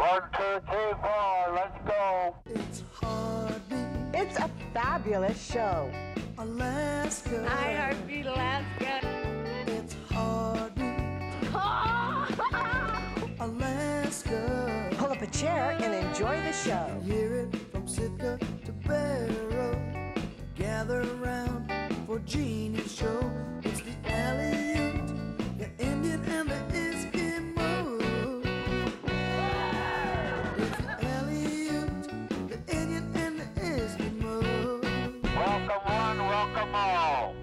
1, 2, 3, 4, let's go. It's Heartbeat It's a fabulous show. Alaska. I Heartbeat Alaska. It's Heartbeat Alaska. Pull up a chair and enjoy the show. Hear it from Sitka to Barrow. Gather around for Jeannie's show. It's the Aleut, the Indian, and the Eskimo. It's the Aleut, the Indian, and the Eskimo. Welcome one, welcome all.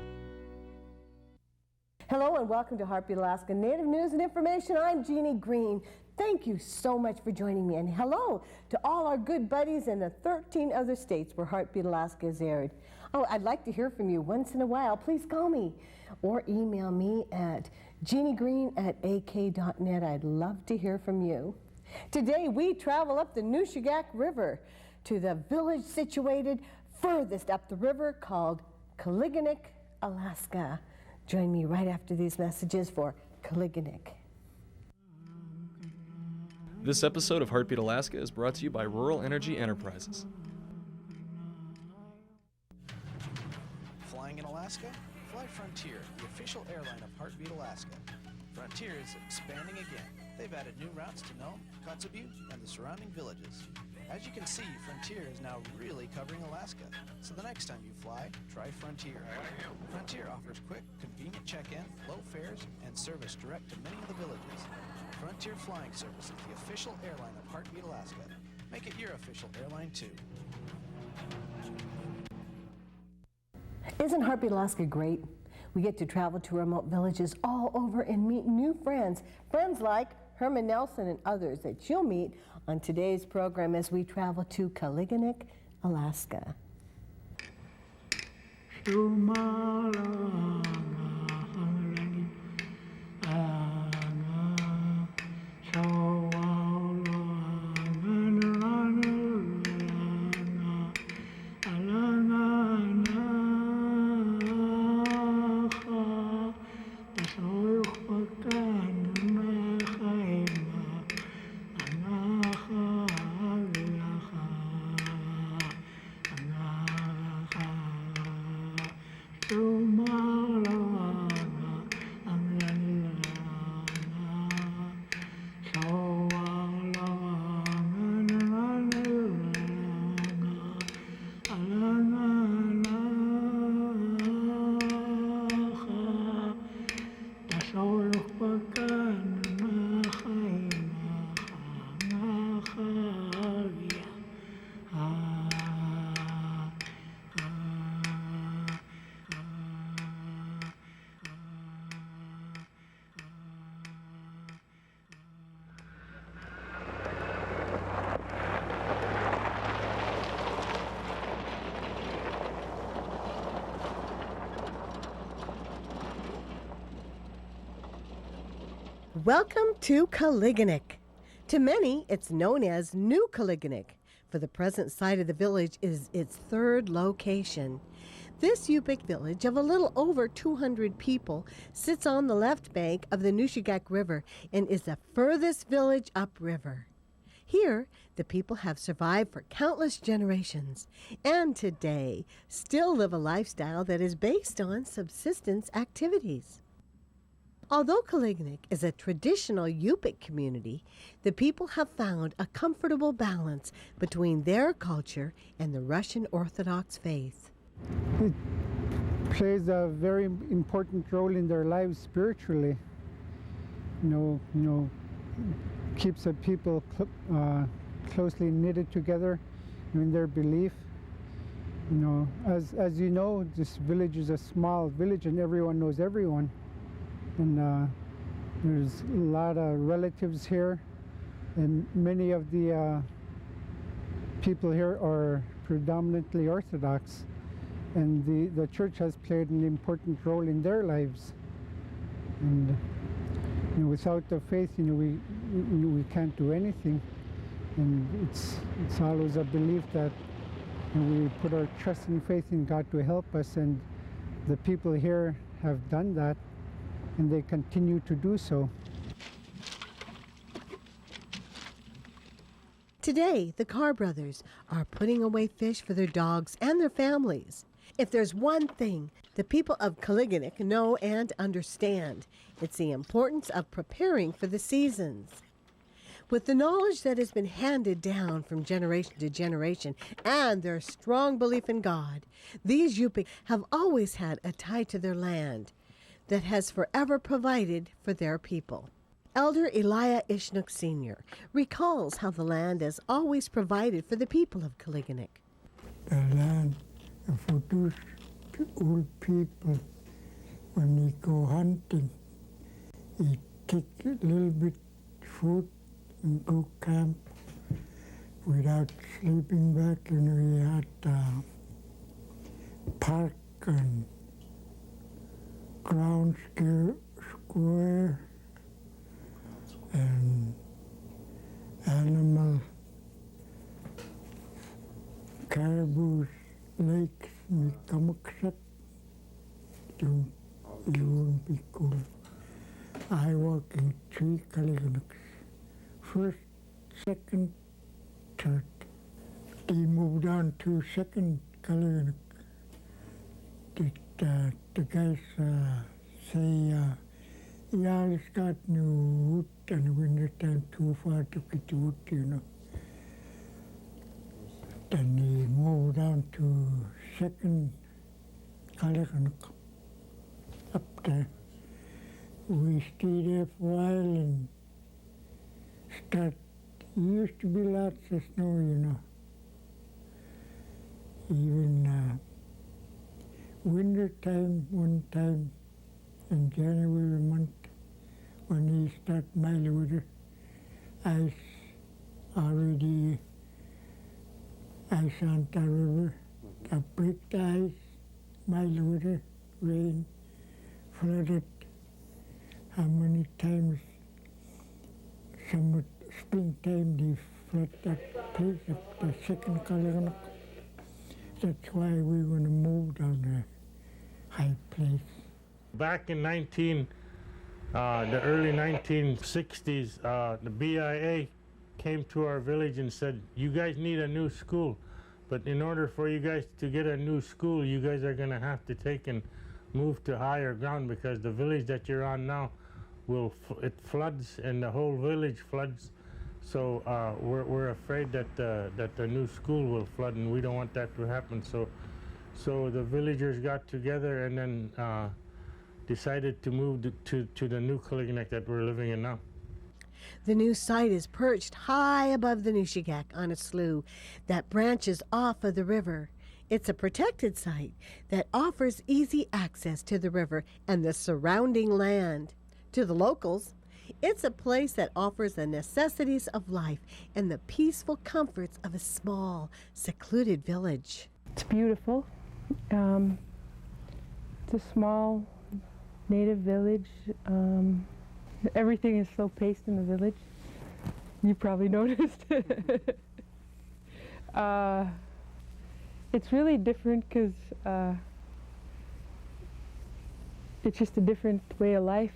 Hello and welcome to Heartbeat Alaska Native News and Information. I'm Jeannie Green. Thank you so much for joining me, and hello to all our good buddies in the 13 other states where Heartbeat Alaska is aired. Oh, I'd like to hear from you once in a while. Please call me or email me at jeanniegreen@ak.net. I'd love to hear from you. Today we travel up the Nushagak River to the village situated furthest up the river called Koliganek, Alaska. Join me right after these messages for Kaliganik. This episode of Heartbeat Alaska is brought to you by Rural Energy Enterprises. Flying in Alaska? Fly Frontier, the official airline of Heartbeat Alaska. Frontier is expanding again. They've added new routes to Nome, Kotzebue, and the surrounding villages. As you can see, Frontier is now really covering Alaska. So the next time you fly, try Frontier. Frontier offers quick, convenient check-in, low fares, and service direct to many of the villages. Frontier Flying Service is the official airline of Heartbeat Alaska. Make it your official airline too. Isn't Heartbeat Alaska great? We get to travel to remote villages all over and meet new friends. Friends like Herman Nelson and others that you'll meet on today's program as we travel to Kaliganek, Alaska. Welcome to Kaliganek. To many, it's known as New Kaliganek, for the present site of the village is its third location. This Yupik village of a little over 200 people sits on the left bank of the Nushagak River and is the furthest village upriver. Here, the people have survived for countless generations and today still live a lifestyle that is based on subsistence activities. Although Kaliganek is a traditional Yupik community, the people have found a comfortable balance between their culture and the Russian Orthodox faith. It plays a very important role in their lives spiritually. You know, keeps the people closely knitted together in their belief. You know, as you know, this village is a small village and everyone knows everyone. And there's a lot of relatives here, and many of the people here are predominantly Orthodox, and the church has played an important role in their lives. And without the faith, we can't do anything. And it's always a belief that we put our trust and faith in God to help us, and the people here have done that. And they continue to do so. Today, the Carr brothers are putting away fish for their dogs and their families. If there's one thing the people of Koliganek know and understand, it's the importance of preparing for the seasons. With the knowledge that has been handed down from generation to generation and their strong belief in God, these Yupik have always had a tie to their land that has forever provided for their people. Elder Elia Ishnook Sr. recalls how the land has always provided for the people of Kaliganik. The land for those old people, when they go hunting, they take a little bit food and go camp without sleeping back. You know, we had park and ground square and animal caribou lakes. We come accept you won't be cool. I walk in 3 Kaliganiks. First, second, third. They moved on to second Kaliganik. The guys say, yeah, it's got new wood and winter time too far to get wood, you know. Then they moved on to second Kaliganik up there. We stayed there for a while and it used to be lots of snow, you know. Even winter time, one time in January month, when he start mile water, ice already, ice on the river, the break the ice, mile water, rain, flooded. How many times, some springtime they flood that place up the second Kaliganik. That's why we're going to move down the high place. Back in the early 1960s, the BIA came to our village and said, you guys need a new school, but in order for you guys to get a new school, you guys are going to have to take and move to higher ground, because the village that you're on now, it floods and the whole village floods. So we're afraid that the new school will flood, and we don't want that to happen. So the villagers got together and then decided to move to the new Koliganek that we're living in now. The new site is perched high above the Nushigak on a slough that branches off of the river. It's a protected site that offers easy access to the river and the surrounding land. To the locals, it's a place that offers the necessities of life and the peaceful comforts of a small, secluded village. It's beautiful. It's a small native village. Everything is slow paced in the village. You probably noticed. It's really different because it's just a different way of life.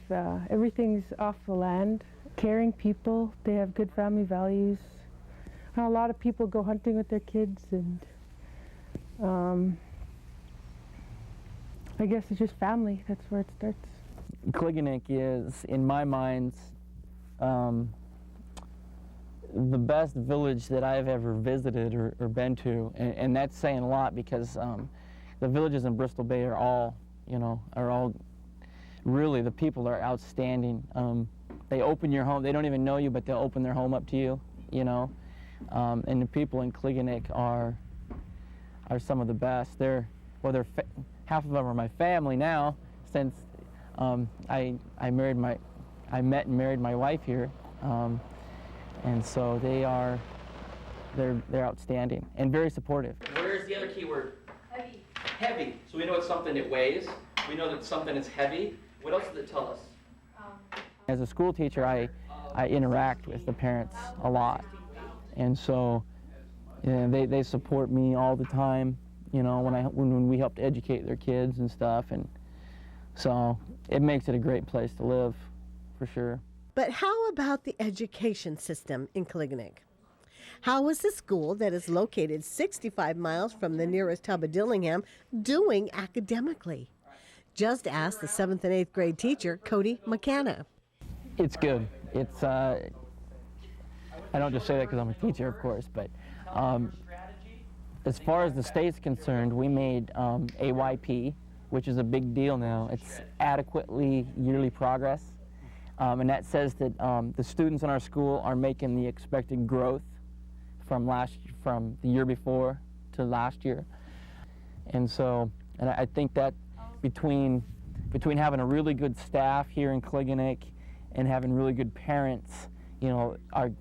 Everything's off the land. Caring people, they have good family values. A lot of people go hunting with their kids, and I guess it's just family. That's where it starts. Koliganek is, in my mind, the best village that I've ever visited or been to, and that's saying a lot, because the villages in Bristol Bay are all really, the people are outstanding. They open your home, they don't even know you, but they'll open their home up to you, you know. And the people in Koliganek are some of the best. Half of them are my family now, since I met and married my wife here. And so they're outstanding and very supportive. Where's the other key word? Heavy. Heavy. So we know it's something that weighs. We know that it's something that's heavy. What else does it tell us? As a school teacher, I interact with the parents a lot. And so they support me all the time, you know, when we help to educate their kids and stuff. And so it makes it a great place to live, for sure. But how about the education system in Koliganek? How is the school that is located 65 miles from the nearest hub of Dillingham doing academically? Just ask the 7th and 8th grade teacher, Cody McCanna. It's good. It's, I don't just say that because I'm a teacher, of course, but as far as the state's concerned, we made AYP, which is a big deal now. It's adequately yearly progress, and that says that the students in our school are making the expected growth from the year before to last year. And so, and I think that between having a really good staff here in Koliganek and having really good parents, you know, our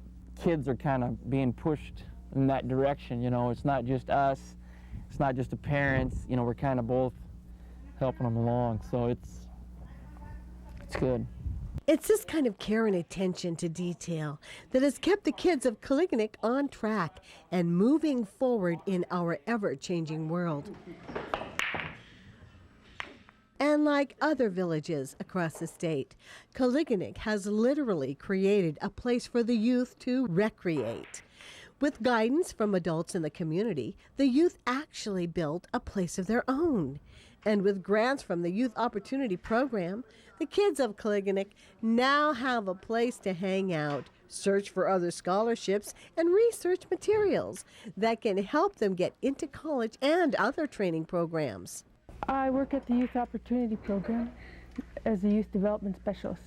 kids are kind of being pushed in that direction. You know, it's not just us, it's not just the parents, you know, we're kind of both helping them along, so it's good. It's this kind of care and attention to detail that has kept the kids of Koliganek on track and moving forward in our ever-changing world. And like other villages across the state, Koliganek has literally created a place for the youth to recreate. With guidance from adults in the community, the youth actually built a place of their own. And with grants from the Youth Opportunity Program, the kids of Koliganek now have a place to hang out, search for other scholarships, and research materials that can help them get into college and other training programs. I work at the Youth Opportunity Program as a youth development specialist.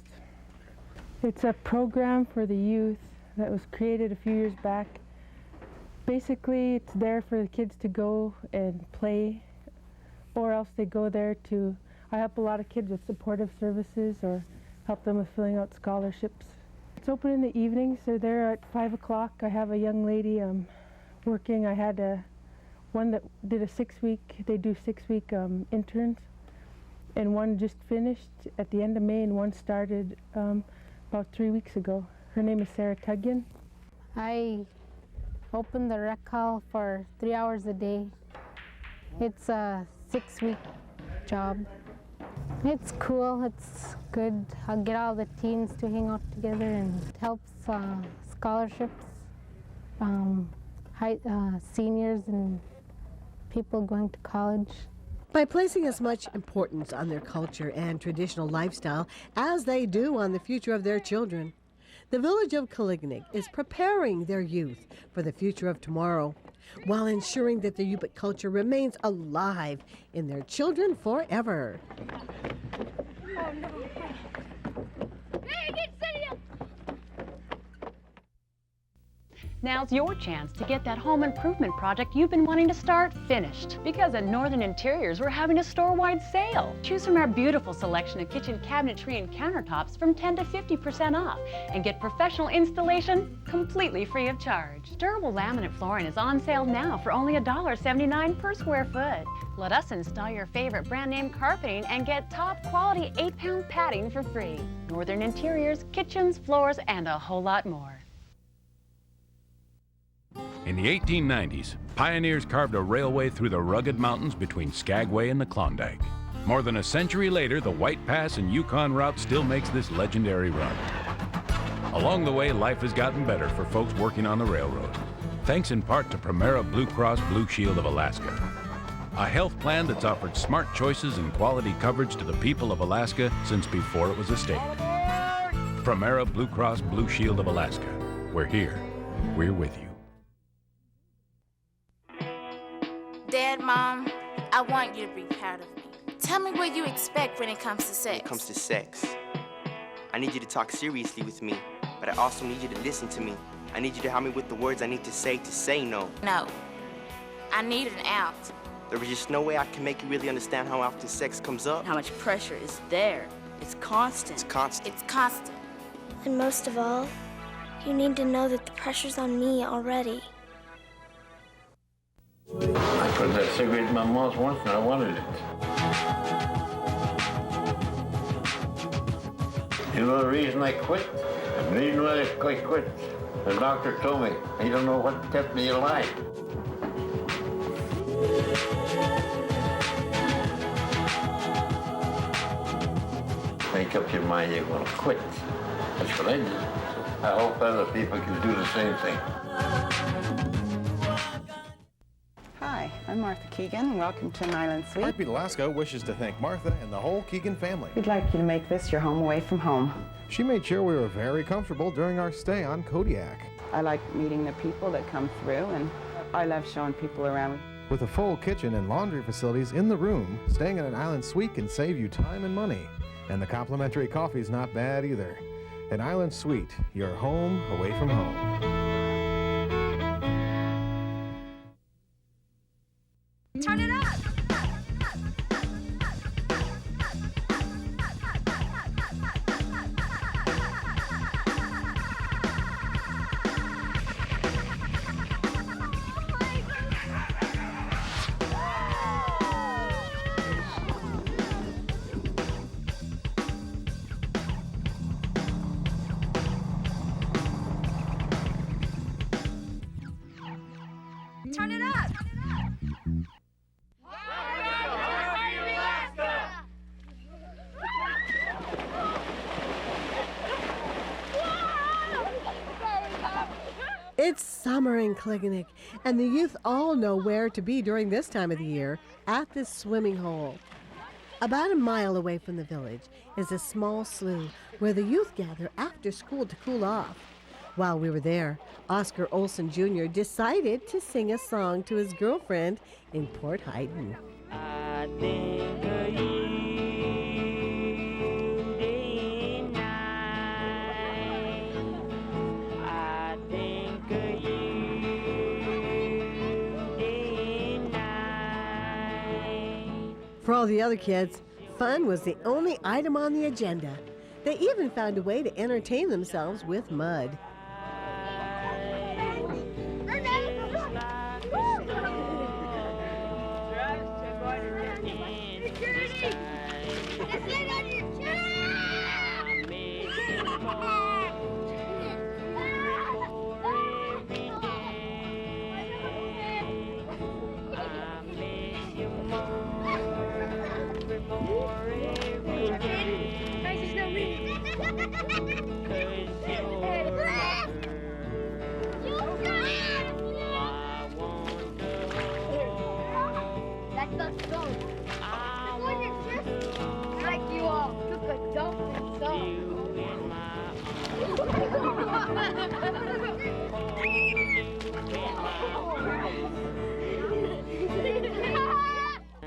It's a program for the youth that was created a few years back. Basically, it's there for the kids to go and play, or else they go there to, I help a lot of kids with supportive services or help them with filling out scholarships. It's open in the evenings. They're there at 5 o'clock. I have a young lady working. I had one that did a 6-week, they do 6-week interns, and one just finished at the end of May, and one started about 3 weeks ago. Her name is Sarah Tuggian. I open the rec hall for 3 hours a day. It's a 6-week job. It's cool, it's good. I'll get all the teens to hang out together, and it helps scholarships, seniors and people going to college. By placing as much importance on their culture and traditional lifestyle as they do on the future of their children, the village of Koliganek is preparing their youth for the future of tomorrow, while ensuring that the Yupik culture remains alive in their children forever. Now's your chance to get that home improvement project you've been wanting to start finished. Because at Northern Interiors, we're having a store-wide sale. Choose from our beautiful selection of kitchen cabinetry and countertops from 10 to 50% off, and get professional installation completely free of charge. Durable laminate flooring is on sale now for only $1.79 per square foot. Let us install your favorite brand name carpeting and get top quality 8-pound padding for free. Northern Interiors, kitchens, floors, and a whole lot more. In the 1890s, pioneers carved a railway through the rugged mountains between Skagway and the Klondike. More than a century later, the White Pass and Yukon route still makes this legendary run. Along the way, life has gotten better for folks working on the railroad, thanks in part to Primera Blue Cross Blue Shield of Alaska, a health plan that's offered smart choices and quality coverage to the people of Alaska since before it was a state. Primera Blue Cross Blue Shield of Alaska. We're here. We're with you. Dad, Mom, I want you to be proud of me. Tell me what you expect when it comes to sex. When it comes to sex, I need you to talk seriously with me, but I also need you to listen to me. I need you to help me with the words I need to say no. No. I need an out. There is just no way I can make you really understand how often sex comes up. How much pressure is there. It's constant. It's constant. It's constant. And most of all, you need to know that the pressure's on me already. I put that cigarette in my mouth once and I wanted it. You know the reason I quit? The reason why I quit? The doctor told me, he don't know what kept me alive. Make up your mind you're going to quit. That's what I did. I hope other people can do the same thing. Hi, I'm Martha Keegan. Welcome to an Island Suite. Heartbeat Alaska wishes to thank Martha and the whole Keegan family. We'd like you to make this your home away from home. She made sure we were very comfortable during our stay on Kodiak. I like meeting the people that come through, and I love showing people around. With a full kitchen and laundry facilities in the room, staying in an Island Suite can save you time and money. And the complimentary coffee's not bad either. An Island Suite, your home away from home. Turn it up! Turn it up! It's summer in Koliganek, and the youth all know where to be during this time of the year, at this swimming hole. About a mile away from the village is a small slough where the youth gather after school to cool off. While we were there, Oscar Olson Jr. decided to sing a song to his girlfriend in Port Hayden. I think of you day and night. I think of you day and night. For all the other kids, fun was the only item on the agenda. They even found a way to entertain themselves with mud.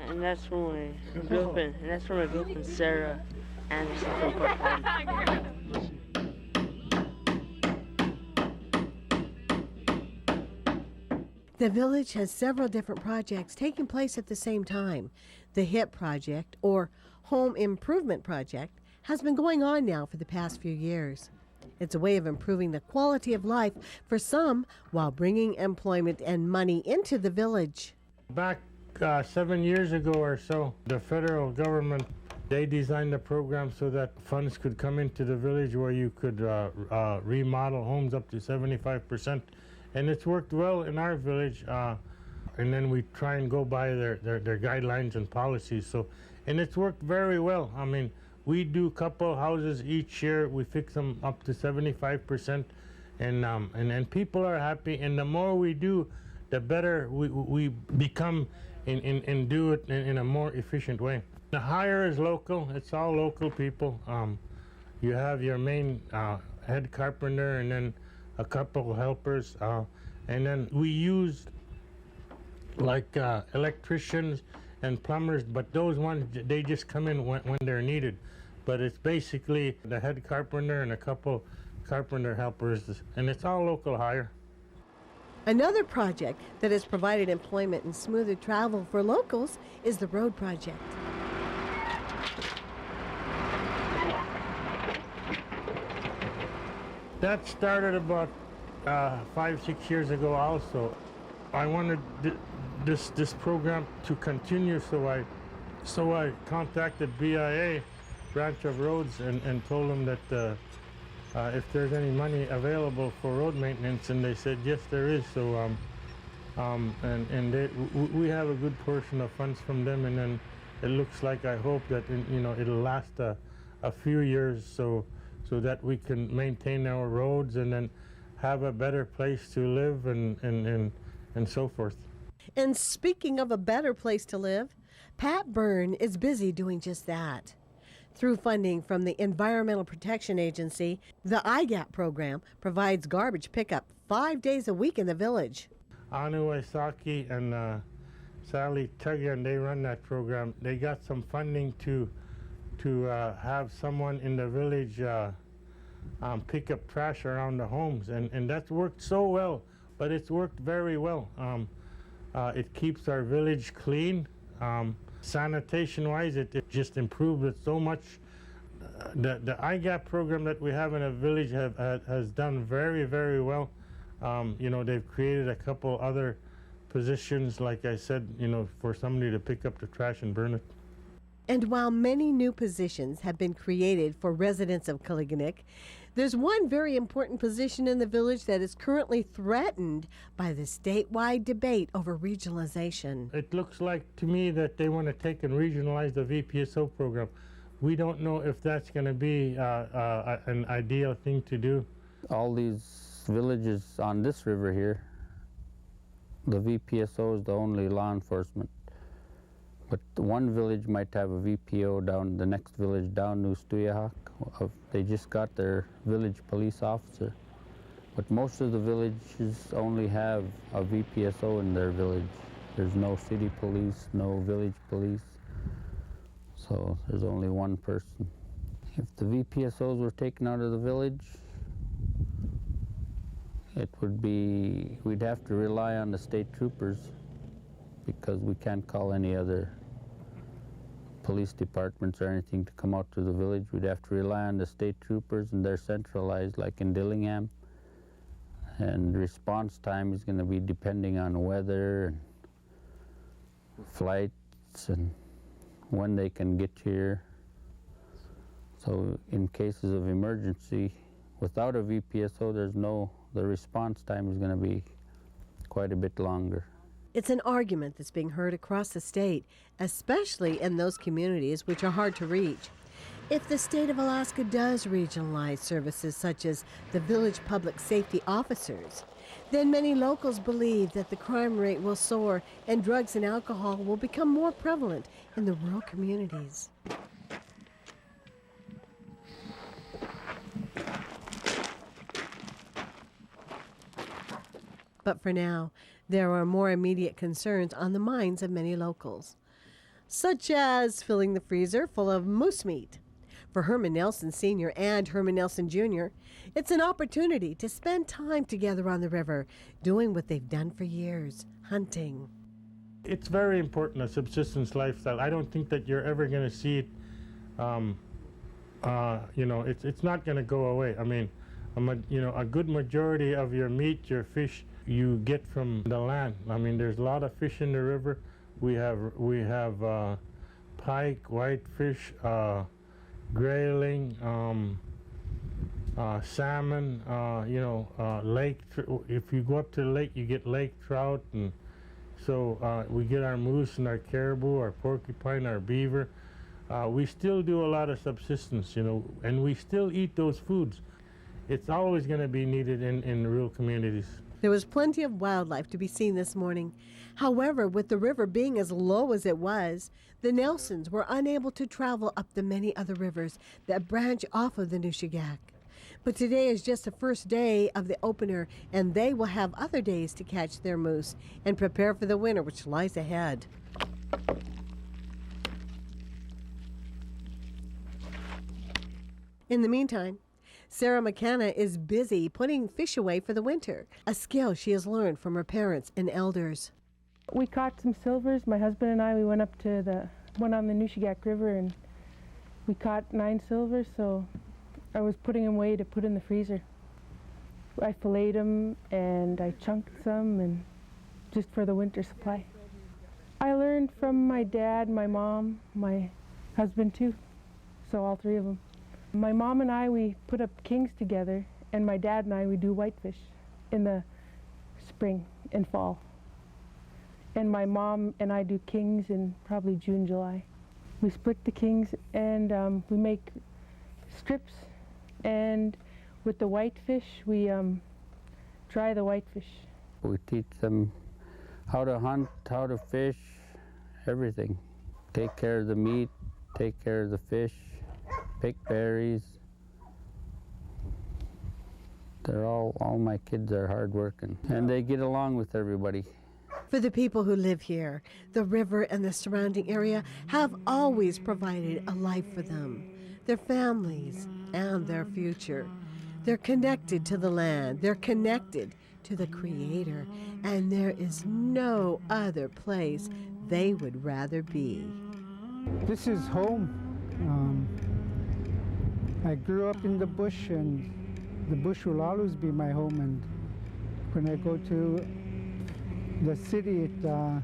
And that's from my girlfriend Sarah Anderson from Port Hayden. The village has several different projects taking place at the same time. The HIP project, or Home Improvement Project, has been going on now for the past few years. It's a way of improving the quality of life for some while bringing employment and money into the village. Back 7 years ago or so, the federal government, they designed a program so that funds could come into the village where you could remodel homes up to 75%. And it's worked well in our village, and then we try and go by their guidelines and policies. So, and it's worked very well. I mean, we do a couple houses each year. We fix them up to 75%, and people are happy. And the more we do, the better we become and do it in a more efficient way. The hire is local. It's all local people. You have your main head carpenter, and then a couple of helpers, and then we use like electricians and plumbers, but those ones, they just come in when they're needed. But it's basically the head carpenter and a couple carpenter helpers, and it's all local hire. Another project that has provided employment and smoother travel for locals is the road project. That started about 5-6 years ago also. I wanted this program to continue, so I contacted BIA, Branch of Roads, and told them that if there's any money available for road maintenance, and they said yes, there is. So we have a good portion of funds from them, and then it looks like, I hope that it'll last a few years, so so that we can maintain our roads and then have a better place to live and so forth. And speaking of a better place to live, Pat Byrne is busy doing just that. Through funding from the Environmental Protection Agency, the IGAP program provides garbage pickup 5 days a week in the village. Anu Isaki and Sally Tuggan, they run that program. They got some funding to have someone in the village pick up trash around the homes, and that's worked so well, but it's worked very well. It keeps our village clean. Sanitation-wise, it just improved it so much. The IGAP program that we have in a village has done very, very well. You know, they've created a couple other positions, like I said, you know, for somebody to pick up the trash and burn it. And while many new positions have been created for residents of Koliganek, there's one very important position in the village that is currently threatened by the statewide debate over regionalization. It looks like to me that they want to take and regionalize the VPSO program. We don't know if that's going to be an ideal thing to do. All these villages on this river here, the VPSO is the only law enforcement. But one village might have a VPO down, the next village down, New Stuyahak. They just got their village police officer. But most of the villages only have a VPSO in their village. There's no city police, no village police. So there's only one person. If the VPSOs were taken out of the village, it would be, we'd have to rely on the state troopers because we can't call any other police departments or anything to come out to the village. We'd have to rely on the state troopers, and they're centralized like in Dillingham. And response time is going to be depending on weather and flights and when they can get here. So in cases of emergency, without a VPSO, the response time is going to be quite a bit longer. It's an argument that's being heard across the state, especially in those communities which are hard to reach. If the state of Alaska does regionalize services such as the village public safety officers, then many locals believe that the crime rate will soar and drugs and alcohol will become more prevalent in the rural communities. But for now, there are more immediate concerns on the minds of many locals, such as filling the freezer full of moose meat. For Herman Nelson Sr. and Herman Nelson Jr., it's an opportunity to spend time together on the river, doing what they've done for years, hunting. It's very important, a subsistence lifestyle. I don't think that you're ever going to see it, you know, it's not going to go away. I mean, a good majority of your meat, your fish, you get from the land. I mean, there's a lot of fish in the river. We have pike, whitefish, grayling, salmon. Lake. If you go up to the lake, you get lake trout, and so we get our moose and our caribou, our porcupine, our beaver. We still do a lot of subsistence, you know, and we still eat those foods. It's always going to be needed in rural communities. There was plenty of wildlife to be seen this morning. However, with the river being as low as it was, the Nelsons were unable to travel up the many other rivers that branch off of the Nushagak. But today is just the first day of the opener, and they will have other days to catch their moose and prepare for the winter which lies ahead. In the meantime, Sarah McCanna is busy putting fish away for the winter, a skill she has learned from her parents and elders. We caught some silvers. My husband and I, we went up to the one on the Nushagak River, and we caught 9 silvers, so I was putting them away to put in the freezer. I filleted them and I chunked some, and just for the winter supply. I learned from my dad, my mom, my husband too, so all 3 of them. My mom and I, we put up kings together, and my dad and I, we do whitefish in the spring and fall. And my mom and I do kings in probably June, July. We split the kings, and we make strips And with the whitefish, we dry the whitefish. We teach them how to hunt, how to fish, everything. Take care of the meat, take care of the fish, pick berries. All my kids are hardworking, and they get along with everybody. For the people who live here, the river and the surrounding area have always provided a life for them, their families, and their future. They're connected to the land, they're connected to the Creator, and there is no other place they would rather be. This is home. I grew up in the bush, and the bush will always be my home. And when I go to the city, I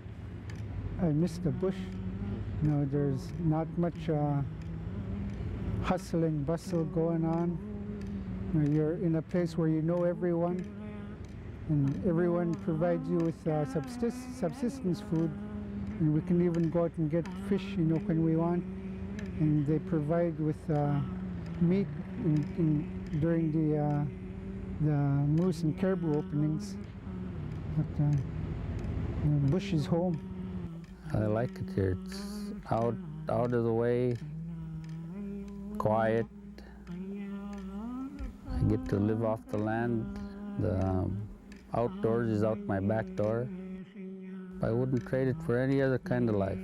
miss the bush. You know, there's not much hustle and bustle going on. You know, you're in a place where you know everyone, and everyone provides you with subsistence food, and we can even go out and get fish, you know, when we want. And they provide with meat during the moose and caribou openings. But the bush is home. I like it here. It's out of the way, quiet. I get to live off the land. The outdoors is out my back door. I wouldn't trade it for any other kind of life.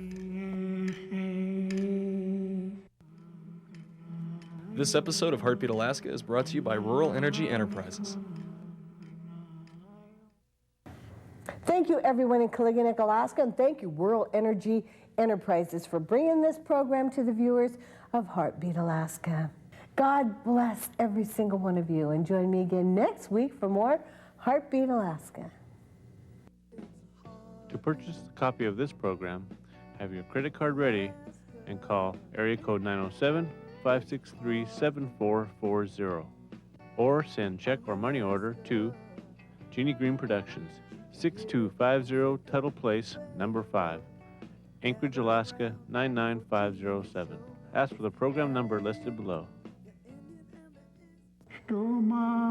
This episode of Heartbeat Alaska is brought to you by Rural Energy Enterprises. Thank you, everyone in Koliganek, Alaska, and thank you, Rural Energy Enterprises, for bringing this program to the viewers of Heartbeat Alaska. God bless every single one of you, and join me again next week for more Heartbeat Alaska. To purchase a copy of this program, have your credit card ready and call area code 907-563-7440, or send check or money order to Jeannie Green Productions, 6250 Tuttle Place, number 5, Anchorage, Alaska 99507. Ask for the program number listed below. Stole my